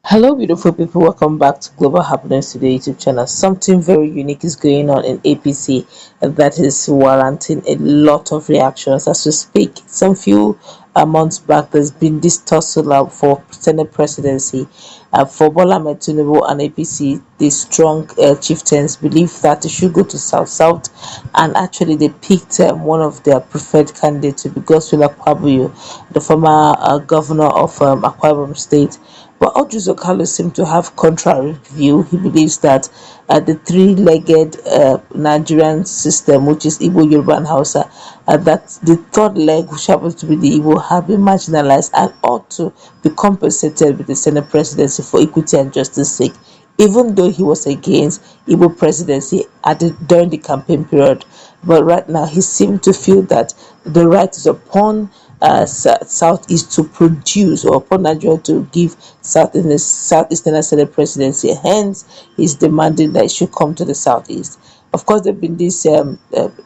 Hello, beautiful people. Welcome back to Global Happiness Today YouTube channel. Something very unique is going on in APC that is warranting a lot of reactions as we speak. Some few months back, there's been this tussle for Senate presidency. For Bola Ahmed Tinubu and APC, the strong chieftains believe that they should go to South, and actually they picked one of their preferred candidates to be Godswill Akpabio, the former governor of Akwa Ibom State. But Odrizo seems to have contrary view. He believes that the three-legged Nigerian system, which is Igbo, Yoruba, and Hausa, that the third leg, which happens to be the Igbo, have been marginalized and ought to be compensated with the Senate presidency for equity and justice sake, even though he was against Igbo presidency during the campaign period. But right now, he seemed to feel that the right is upon Southeast to produce, or upon Nigeria to give Southeastern Senate presidency. Hence, he's demanding that it should come to the Southeast. Of course, there have been these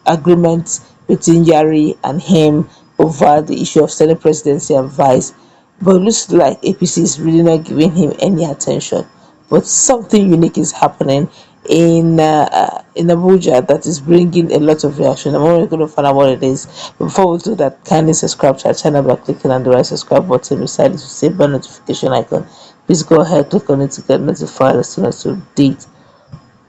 agreements between Yari and him over the issue of Senate presidency and vice. But it looks like APC is really not giving him any attention. But something unique is happening in Abuja that is bringing a lot of reaction. I'm already going to find out what it is. But before we do that, kindly subscribe to our channel by clicking on the right subscribe button beside it to save bell notification icon. Please go ahead, click on it to get notified as soon as we update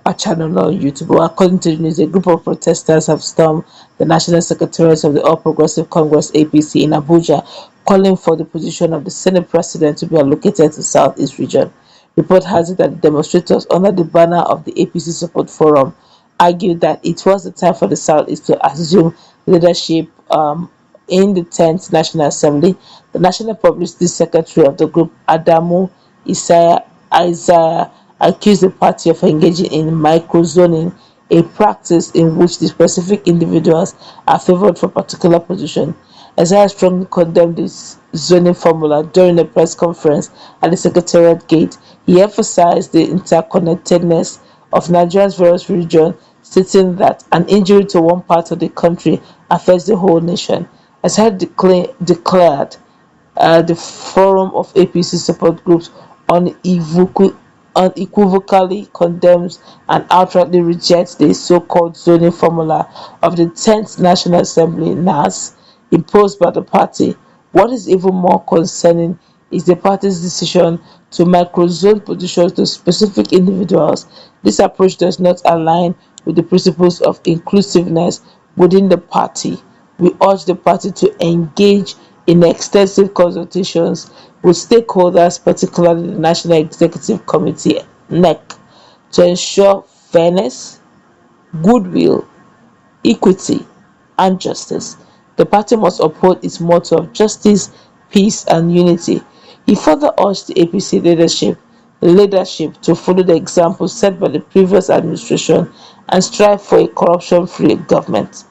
our channel on YouTube. Well, according to the news, a group of protesters have stormed the National Secretariat of the All Progressive Congress APC in Abuja, calling for the position of the Senate President to be allocated to Southeast region. Report has it that the demonstrators under the banner of the APC Support Forum argued that it was the time for the Southeast to assume leadership in the 10th National Assembly. The National Publicity Secretary of the group, Adamu Isaiah, accused the party of engaging in microzoning, a practice in which the specific individuals are favored for particular position. Isaiah strongly condemned this zoning formula during a press conference at the Secretariat gate. He emphasized the interconnectedness of Nigeria's various regions, stating that an injury to one part of the country affects the whole nation. Isaiah declared the Forum of APC support groups unequivocally condemns and outrightly rejects the so-called zoning formula of the 10th National Assembly (NAS) imposed by the party. What is even more concerning is the party's decision to microzone positions to specific individuals. This approach does not align with the principles of inclusiveness within the party. We urge the party to engage in extensive consultations with stakeholders, particularly the National Executive Committee (NEC), to ensure fairness, goodwill, equity, and justice. The party must uphold its motto of justice, peace, and unity. He further urged the APC leadership to follow the example set by the previous administration and strive for a corruption-free government.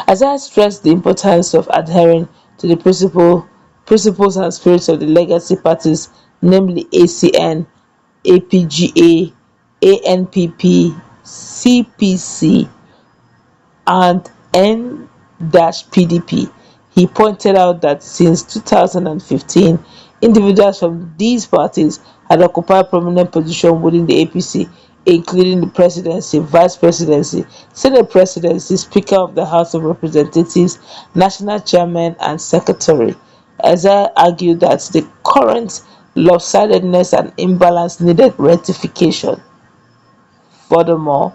As I stressed the importance of adhering to the principles and spirits of the legacy parties, namely ACN, APGA, ANPP, CPC, and N-PDP. He pointed out that since 2015, individuals from these parties had occupied prominent positions within the APC, including the presidency, vice presidency, senate presidency, speaker of the House of Representatives, national chairman, and secretary. As I argued that the current lopsidedness and imbalance needed rectification. Furthermore,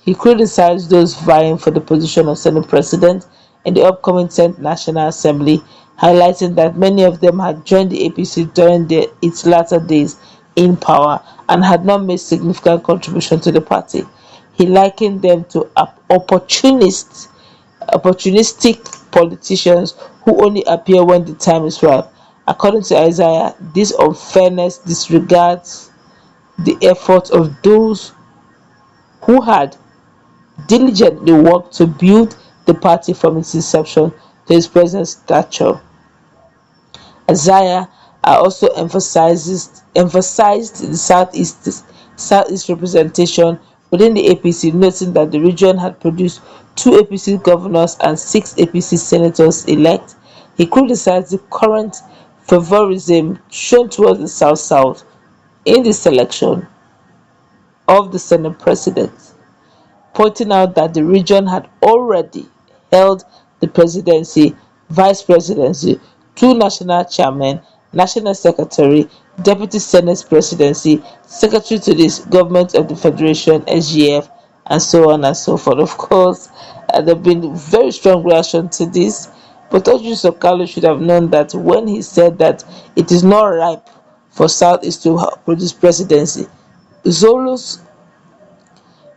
he criticized those vying for the position of Senate President in the upcoming 10th National Assembly, highlighting that many of them had joined the APC during its latter days in power and had not made significant contribution to the party. He likened them to opportunistic politicians who only appear when the time is right. According to Isaiah, this unfairness disregards the efforts of those who had diligently worked to build the party from its inception to its present stature. Isaiah also emphasized the Southeast representation within the APC, noting that the region had produced 2 APC governors and 6 APC senators elect. He criticized the current favorism shown towards the South South in the selection of the Senate President, pointing out that the region had already held the presidency, vice presidency, two national chairmen, national secretary, deputy Senate presidency, secretary to the government of the Federation (SGF), and so on and so forth. Of course, there have been very strong reaction to this, but Oju Sokalo should have known that when he said that it is not ripe for Southeast to produce presidency, Zolo's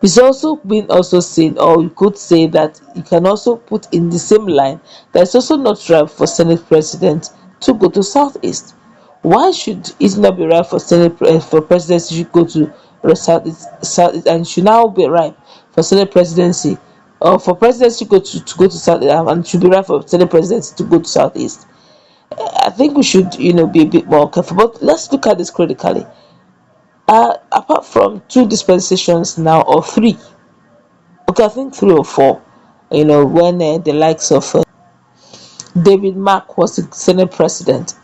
it's also been also seen, or you could say that you can also put in the same line that it's also not right for Senate President to go to Southeast. Why should it not be right for for presidency to go to Southeast, and it should now be right for Senate presidency or for presidency to go to Southeast, and it should be right for Senate presidency to go to Southeast? I think we should, be a bit more careful. But let's look at this critically. Apart from two dispensations now, or three, okay, I think three or four, when the likes of David Mark was the Senate president.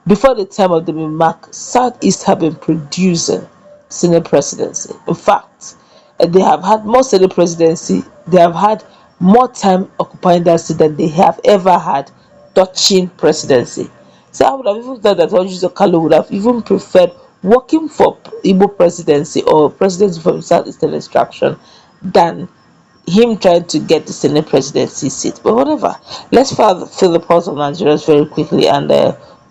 Before the time of David Mark, Southeast have been producing Senate presidency. In fact, they have had more Senate presidency, they have had more time occupying that seat than they have ever had touching presidency. So I would have even thought that Ojiso Kalu would have even preferred working for Igbo presidency or presidency from Southeastern extraction than him trying to get the Senate presidency seat. But whatever, let's fill the pulse of Nigerians very quickly, and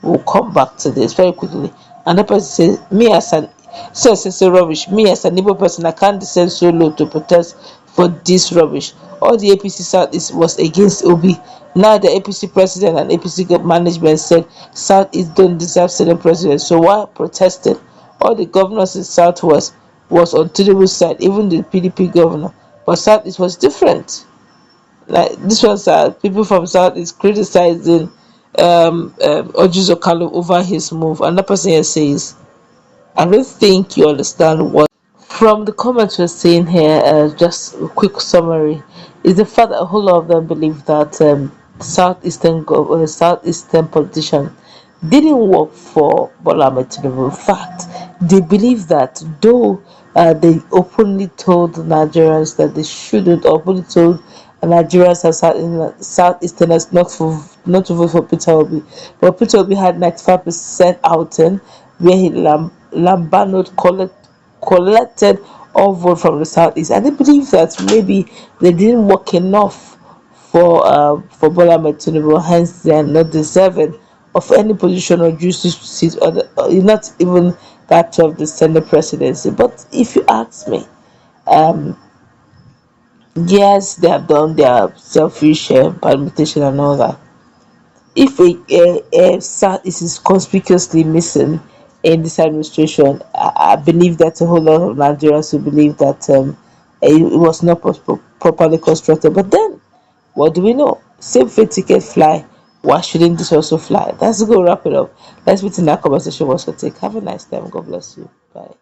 we'll come back to this very quickly. And the person says, me as an so rubbish, me as an Igbo person, I can't descend so low to protest for this rubbish. All the APC Southeast was against Obi. Now the APC president and APC management said Southeast don't deserve Senate president, so why protesting? All the governors in Southwest was on Tinubu's side, even the PDP governor. But Southeast was different. Like this was people from Southeast criticizing Ojizo Kalu over his move. And the person here says, I don't think you understand what. From the comments we're seeing here, just a quick summary is the fact that a whole lot of them believe that Southeastern politician didn't work for Bola Ahmed Tinubu. In fact, they believe that though they openly told Nigerians that they shouldn't, openly told Nigerians as Southeasterners not to vote for Peter Obi, but Peter Obi had 95% outing, where he lambanoed collected all vote from the Southeast, and they believe that maybe they didn't work enough for Bola Ahmed Tinubu, hence they are not deserving of any position or juicy seat, or not even that of the Senate presidency. But if you ask me, yes, they have done their selfish permutation and all that. If a Southeast is conspicuously missing in this administration, I believe that a whole lot of Nigerians will believe that it was not properly constructed. But then, what do we know? Same fate ticket fly. Why shouldn't this also fly? Let's go wrap it up. Let's meet in that conversation. What's your take? Have a nice time. God bless you. Bye.